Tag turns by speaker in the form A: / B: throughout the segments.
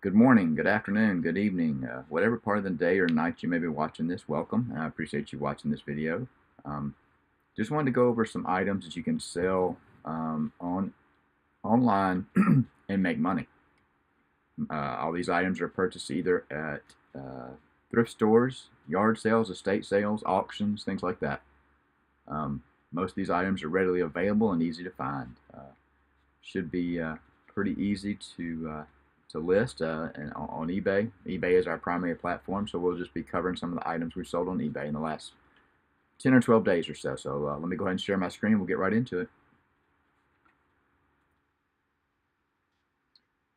A: Good morning, good afternoon, good evening, whatever part of the day or night you may be watching this, welcome. I appreciate you watching this video. Um, just wanted to go over some items that you can sell on online and make money. All these items are purchased either at thrift stores, yard sales, estate sales, auctions, things like that. Most of these items are readily available and easy to find. Should be pretty easy to list and on eBay. eBay is our primary platform, so we'll just be covering some of the items we've sold on eBay in the last 10 or 12 days or so. So let me go ahead and share my screen. We'll get right into it.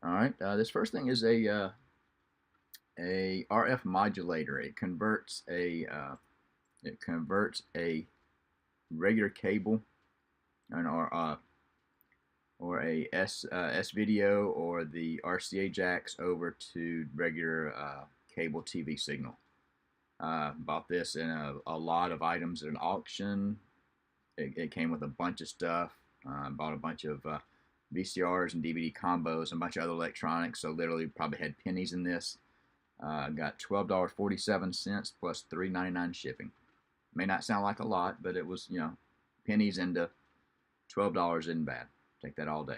A: All right, this first thing is a RF modulator. It converts a regular cable and or a S video or the RCA jacks over to regular cable TV signal. Bought this in a lot of items at an auction. It came with a bunch of stuff. Bought a bunch of VCRs and DVD combos and a bunch of other electronics. So literally probably had pennies in this. Got $12.47 plus $3.99 shipping. May not sound like a lot, but it was, pennies into $12 isn't bad. Take that all day.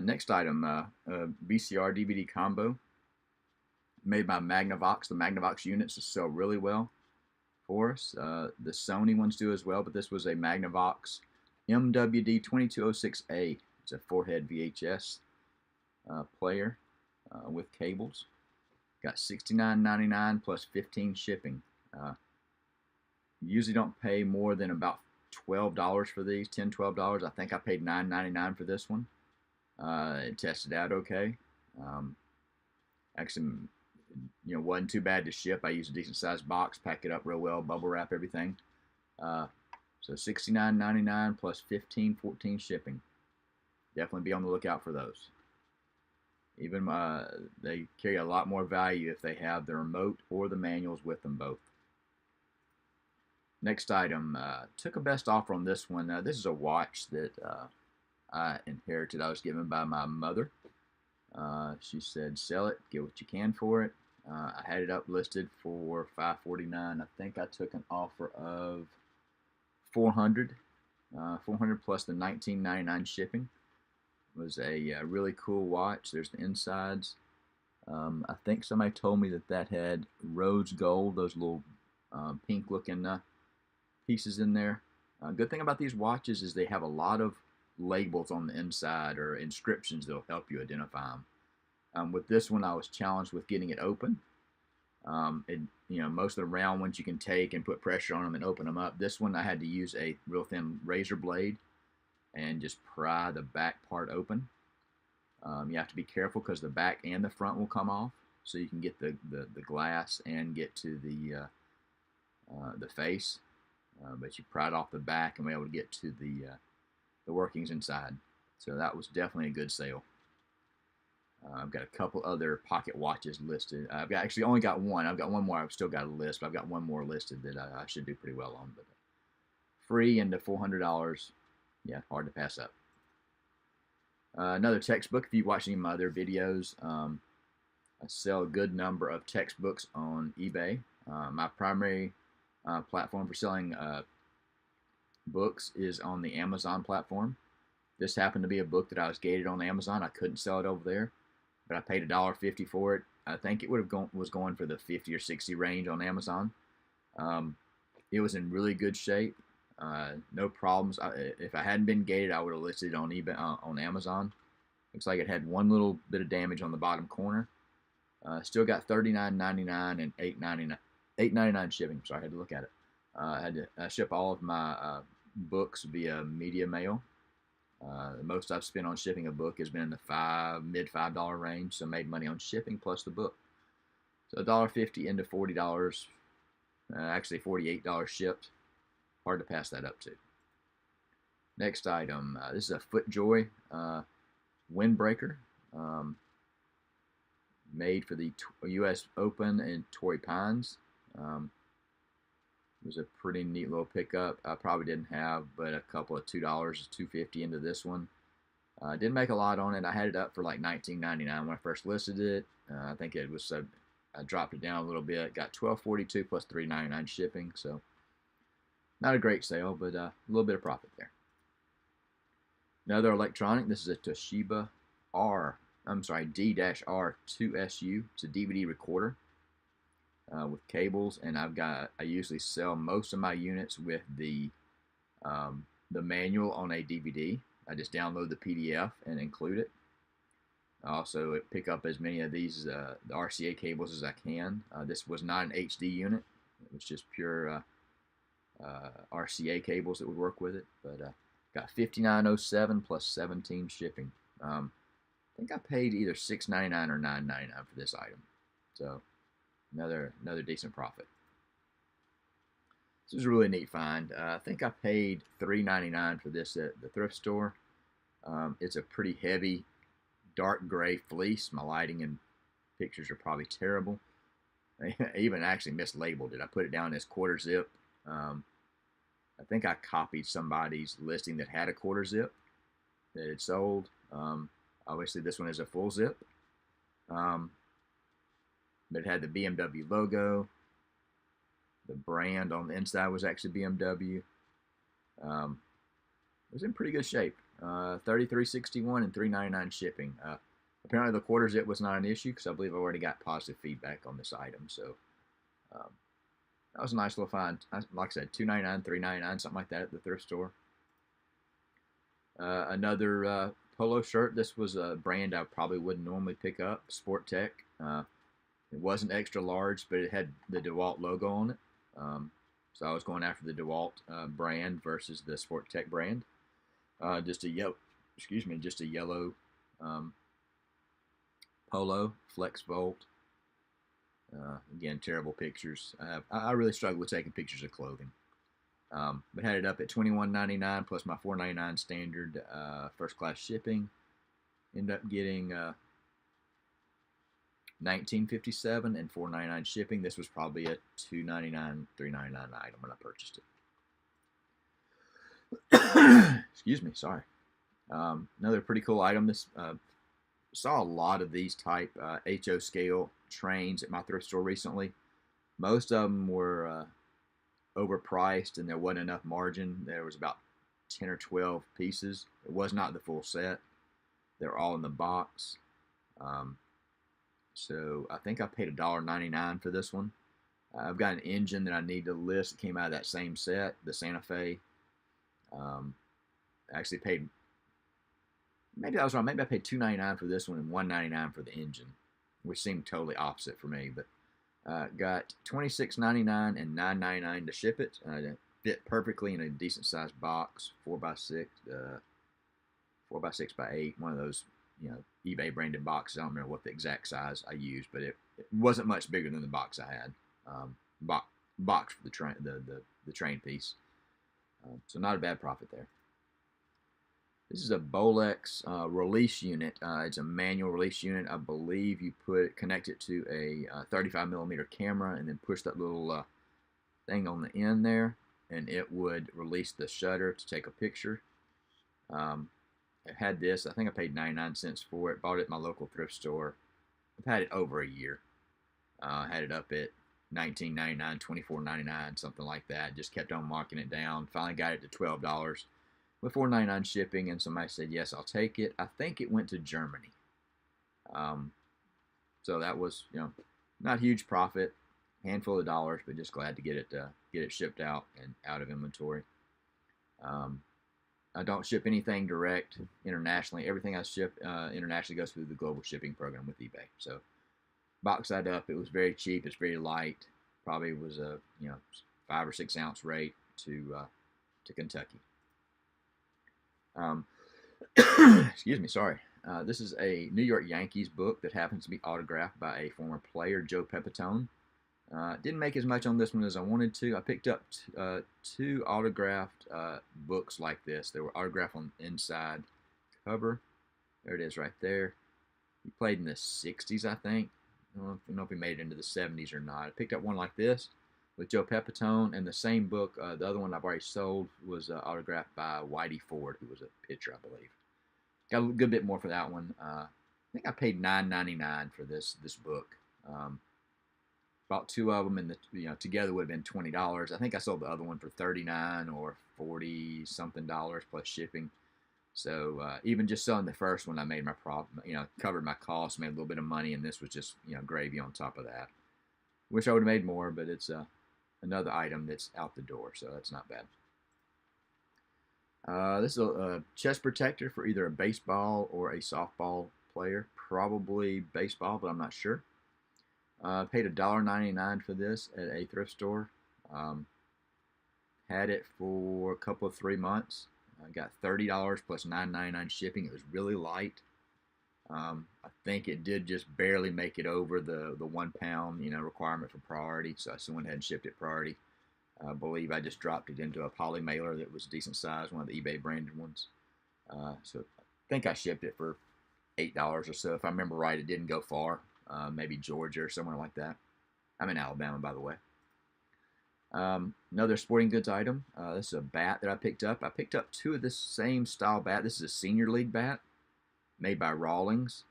A: Next item, VCR DVD combo made by Magnavox. The Magnavox units sell really well for us. The Sony ones do as well, but this was a Magnavox MWD2206A. It's a 4-head VHS player with cables. Got $69.99 plus 15 shipping. Usually don't pay more than about $12 for these, $10, $12. I think I paid $9.99 for this one. It tested out okay. Actually, wasn't too bad to ship. I used a decent sized box, pack it up real well, bubble wrap everything. So $69.99 plus 14 shipping. Definitely be on the lookout for those. Even they carry a lot more value if they have the remote or the manuals with them both. Next item, took a best offer on this one. This is a watch that I inherited. I was given by my mother. She said, sell it, get what you can for it. I had it up listed for $549. I think I took an offer of $400. $400 plus the $19.99 shipping. It was a really cool watch. There's the insides. I think somebody told me that had rose gold, those little pink looking pieces in there. Good thing about these watches is they have a lot of labels on the inside or inscriptions that'll help you identify them. With this one, I was challenged with getting it open. Most of the round ones you can take and put pressure on them and open them up. This one, I had to use a real thin razor blade and just pry the back part open. You have to be careful because the back and the front will come off, so you can get the glass and get to the face. But you pry it off the back and be able to get to the workings inside. So that was definitely a good sale. I've got a couple other pocket watches listed. I've actually only got one. I've got one more. I've still got a list, but I've got one more listed that I should do pretty well on. But free into $400, yeah, hard to pass up. Another textbook. If you watch any of my other videos, I sell a good number of textbooks on eBay. My primary platform for selling books is on the Amazon platform. This happened to be a book that I was gated on Amazon. I couldn't sell it over there, but I paid $1.50 for it. I think it was going for the 50 or 60 range on Amazon. It was in really good shape. No problems. If I hadn't been gated, I would have listed it on eBay on Amazon. Looks like it had one little bit of damage on the bottom corner. Still got $39.99 and $8.99 shipping. Sorry, I had to look at it. I had to ship all of my books via media mail. The most I've spent on shipping a book has been in the mid $5 range, so made money on shipping plus the book. So $1.50 into $40, actually $48 shipped. Hard to pass that up to. Next item, this is a FootJoy windbreaker, made for the U.S. Open in Torrey Pines. It was a pretty neat little pickup. I probably didn't have but a couple of $2, $2.50 into this one. Didn't make a lot on it. I had it up for like $19.99 when I first listed it. I think it was so I dropped it down a little bit. Got $12.42 plus $3.99 shipping. So not a great sale, but a little bit of profit there. Another electronic. This is a Toshiba D-R2SU. It's a DVD recorder with cables, and I usually sell most of my units with the manual on a DVD. I just download the PDF and include it. I also pick up as many of these the RCA cables as I can. This was not an HD unit. It was just pure RCA cables that would work with it. But got $59.07 plus 17 shipping. I think I paid either $6.99 or $9.99 for this item. So another decent profit. This is a really neat find. I think I paid $3.99 for this at the thrift store. It's a pretty heavy, dark gray fleece. My lighting and pictures are probably terrible. I even actually mislabeled it. I put it down as quarter zip. I think I copied somebody's listing that had a quarter zip that it sold. Obviously, this one is a full zip. But it had the BMW logo. The brand on the inside was actually BMW. It was in pretty good shape. $33.61 and $3.99 shipping. Apparently the quarter zip was not an issue because I believe I already got positive feedback on this item. So that was a nice little find. Like I said, $2.99, $3.99, something like that at the thrift store. Another polo shirt. This was a brand I probably wouldn't normally pick up. Sport Tech. It wasn't extra large, but it had the DeWalt logo on it. So I was going after the DeWalt brand versus the Sport Tech brand. Just a yellow polo, Flex Volt. Again, terrible pictures. I really struggle with taking pictures of clothing. But had it up at $21.99 plus my $4.99 standard first class shipping. Ended up getting $19.57 and $4.99 shipping. This was probably a $2.99, $3.99 item when I purchased it. Excuse me, sorry. Another pretty cool item. This saw a lot of these type HO scale trains at my thrift store recently. Most of them were overpriced and there wasn't enough margin. There was about 10 or 12 pieces. It was not the full set. They're all in the box. So I think I paid $1.99 for this one. I've got an engine that I need to list that came out of that same set, the Santa Fe. I actually paid, maybe I was wrong, maybe I paid $2.99 for this one and $1.99 for the engine, which seemed totally opposite for me. But got $26.99 and $9.99 to ship it. It fit perfectly in a decent sized box, 4x6, 4x6x8, one of those, eBay branded boxes. I don't remember what the exact size I used, but it wasn't much bigger than the box I had. Box for the train piece. So not a bad profit there. This is a Bolex release unit. It's a manual release unit. I believe you connect it to a 35mm camera and then push that little thing on the end there, and it would release the shutter to take a picture. I had this. I think I paid 99 cents for it. Bought it at my local thrift store. I've had it over a year. Had it up at $19.99, $24.99, something like that. Just kept on marking it down. Finally got it to $12 with $4.99 shipping, and somebody said, yes, I'll take it. I think it went to Germany. So that was, not huge profit, handful of dollars, but just glad to get it shipped out and out of inventory. I don't ship anything direct internationally. Everything I ship internationally goes through the global shipping program with eBay. So box that up. It was very cheap. It's very light. Probably was a 5 or 6 ounce rate to Kentucky. Excuse me. Sorry. This is a New York Yankees book that happens to be autographed by a former player, Joe Pepitone. Didn't make as much on this one as I wanted to. I picked up 2 autographed books like this. They were autographed on the inside cover. There it is right there. He played in the 60s, I think. I don't know if he made it into the 70s or not. I picked up one like this with Joe Pepitone, and the same book, the other one I've already sold, was autographed by Whitey Ford, who was a pitcher, I believe. got a good bit more for that one. I think I paid $9.99 for this book. Bought two of them, and together would have been $20. I think I sold the other one for 39 or 40 something dollars plus shipping. So even just selling the first one, I made my profit. Covered my costs, made a little bit of money, and this was just gravy on top of that. Wish I would have made more, but it's another item that's out the door, so that's not bad. This is a chest protector for either a baseball or a softball player. Probably baseball, but I'm not sure. Paid $1.99 for this at a thrift store. Had it for a couple of 3 months. I got $30 plus $9.99 shipping. It was really light. I think it did just barely make it over the 1 pound requirement for priority, so I still went ahead and shipped it priority. I believe I just dropped it into a poly mailer that was decent size, one of the eBay branded ones. So I think I shipped it for $8 or so. If I remember right, it didn't go far. Maybe Georgia or somewhere like that. I'm in Alabama, by the way. Another sporting goods item. This is a bat that I picked up. I picked up two of this same style bat. This is a senior league bat made by Rawlings.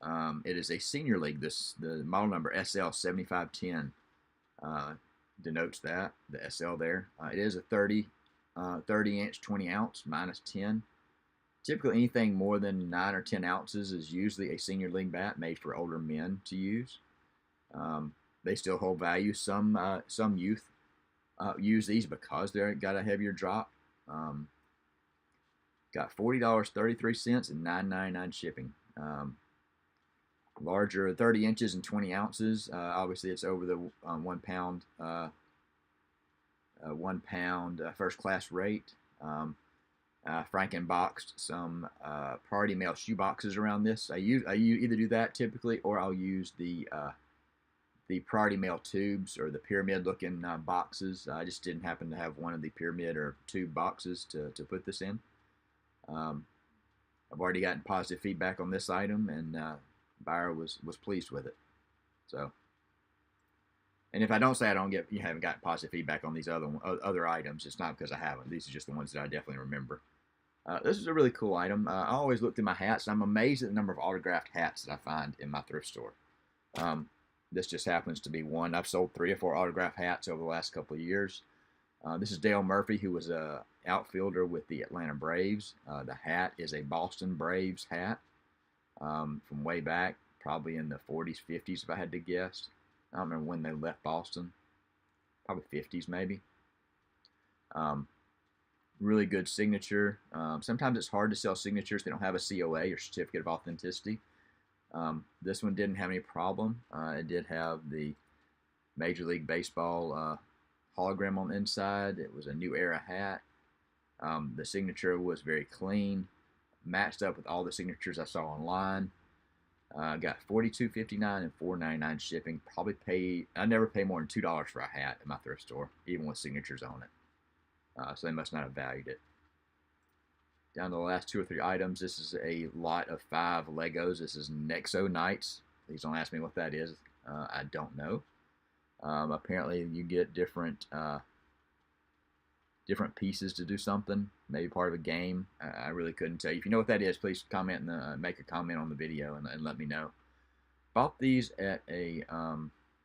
A: It is a senior league. The model number SL7510 denotes that, the SL there. It is a 30 inch, 20 ounce, minus 10. Typically, anything more than 9 or 10 ounces is usually a senior league bat made for older men to use. They still hold value. Some youth use these because they've got a heavier drop. Got $40.33 and $9.99 shipping. Larger, 30 inches and 20 ounces. Obviously, it's over the 1 pound, 1 pound first class rate. Frankenboxed some Priority Mail shoe boxes around this. I either do that typically, or I'll use the Priority Mail tubes or the pyramid looking boxes. I just didn't happen to have one of the pyramid or tube boxes to put this in. I've already gotten positive feedback on this item, and buyer was pleased with it. So, and if I don't say you haven't gotten positive feedback on these other items, it's not because I haven't. These are just the ones that I definitely remember. This is a really cool item. I always look through my hats. I'm amazed at the number of autographed hats that I find in my thrift store. This just happens to be one. I've sold 3 or 4 autographed hats over the last couple of years. This is Dale Murphy, who was an outfielder with the Atlanta Braves. The hat is a Boston Braves hat from way back, probably in the 40s, 50s, if I had to guess. I don't remember when they left Boston. Probably 50s, maybe. Really good signature. Sometimes it's hard to sell signatures. They don't have a COA or certificate of authenticity. This one didn't have any problem. It did have the Major League Baseball hologram on the inside. It was a New Era hat. The signature was very clean, matched up with all the signatures I saw online. Got $42.59 and $4.99 shipping. I never pay more than $2 for a hat at my thrift store, even with signatures on it. So they must not have valued it. Down to the last 2 or 3 items. This is a lot of 5 Legos. This is Nexo Knights. Please don't ask me what that is. I don't know. Apparently, you get different pieces to do something. Maybe part of a game. I really couldn't tell you. If you know what that is, please comment and make a comment on the video and let me know. Bought these at a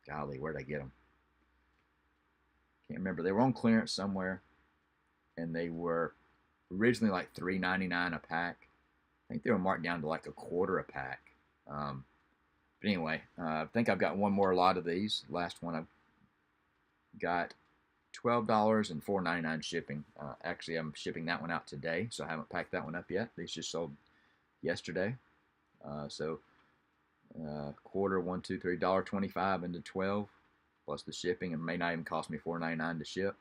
A: golly, where'd I get them? Can't remember. They were on clearance somewhere, and they were originally like $3.99 a pack. I think they were marked down to like $1/4 a pack. But anyway, I think I've got one more lot of these. Last one I've got $12 and $4.99 shipping. Actually, I'm shipping that one out today, so I haven't packed that one up yet. These just sold yesterday. So quarter, $1.25 into 12 plus the shipping, and may not even cost me $4.99 to ship.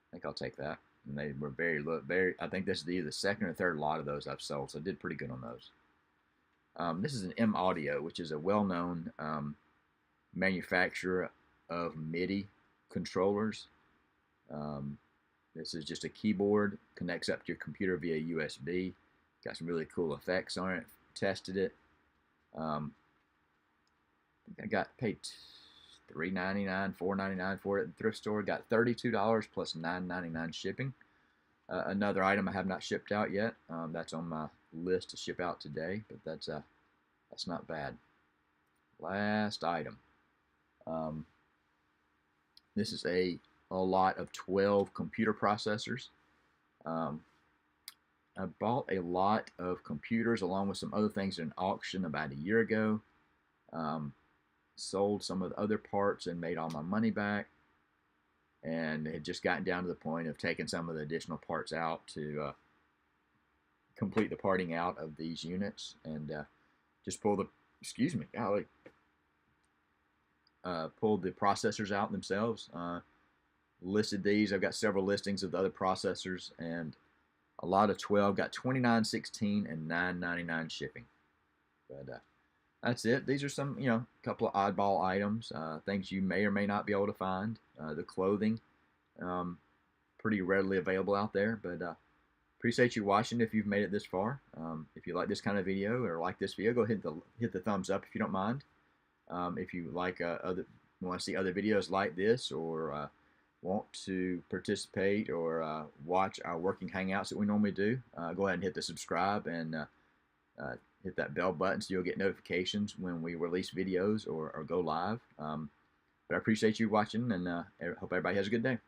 A: I think I'll take that. And they were very. I think this is either the second or third lot of those I've sold, so I did pretty good on those. This is an M Audio, which is a well-known manufacturer of MIDI controllers. This is just a keyboard, connects up to your computer via USB. Got some really cool effects on it. Tested it. I got paid $3.99, $4.99 for it at the thrift store. Got $32 plus $9.99 shipping. Another item I have not shipped out yet. That's on my list to ship out today, but that's not bad. Last item. Um, this is a lot of 12 computer processors. Um, I bought a lot of computers along with some other things at an auction about a year ago. Um, Sold some of the other parts and made all my money back, and had just gotten down to the point of taking some of the additional parts out to complete the parting out of these units, and just pull the, excuse me, golly, pulled the processors out themselves. Listed these. I've got several listings of the other processors, and a lot of 12. Got 29.16 and 9.99 shipping. But that's it. These are some, couple of oddball items, things you may or may not be able to find. The clothing, um, pretty readily available out there. But appreciate you watching if you've made it this far. If you like this kind of video or like this video, go ahead and hit the thumbs up if you don't mind. If you like want to see other videos like this, or want to participate or watch our working hangouts that we normally do, go ahead and hit the subscribe and hit that bell button so you'll get notifications when we release videos or go live. But I appreciate you watching, and hope everybody has a good day.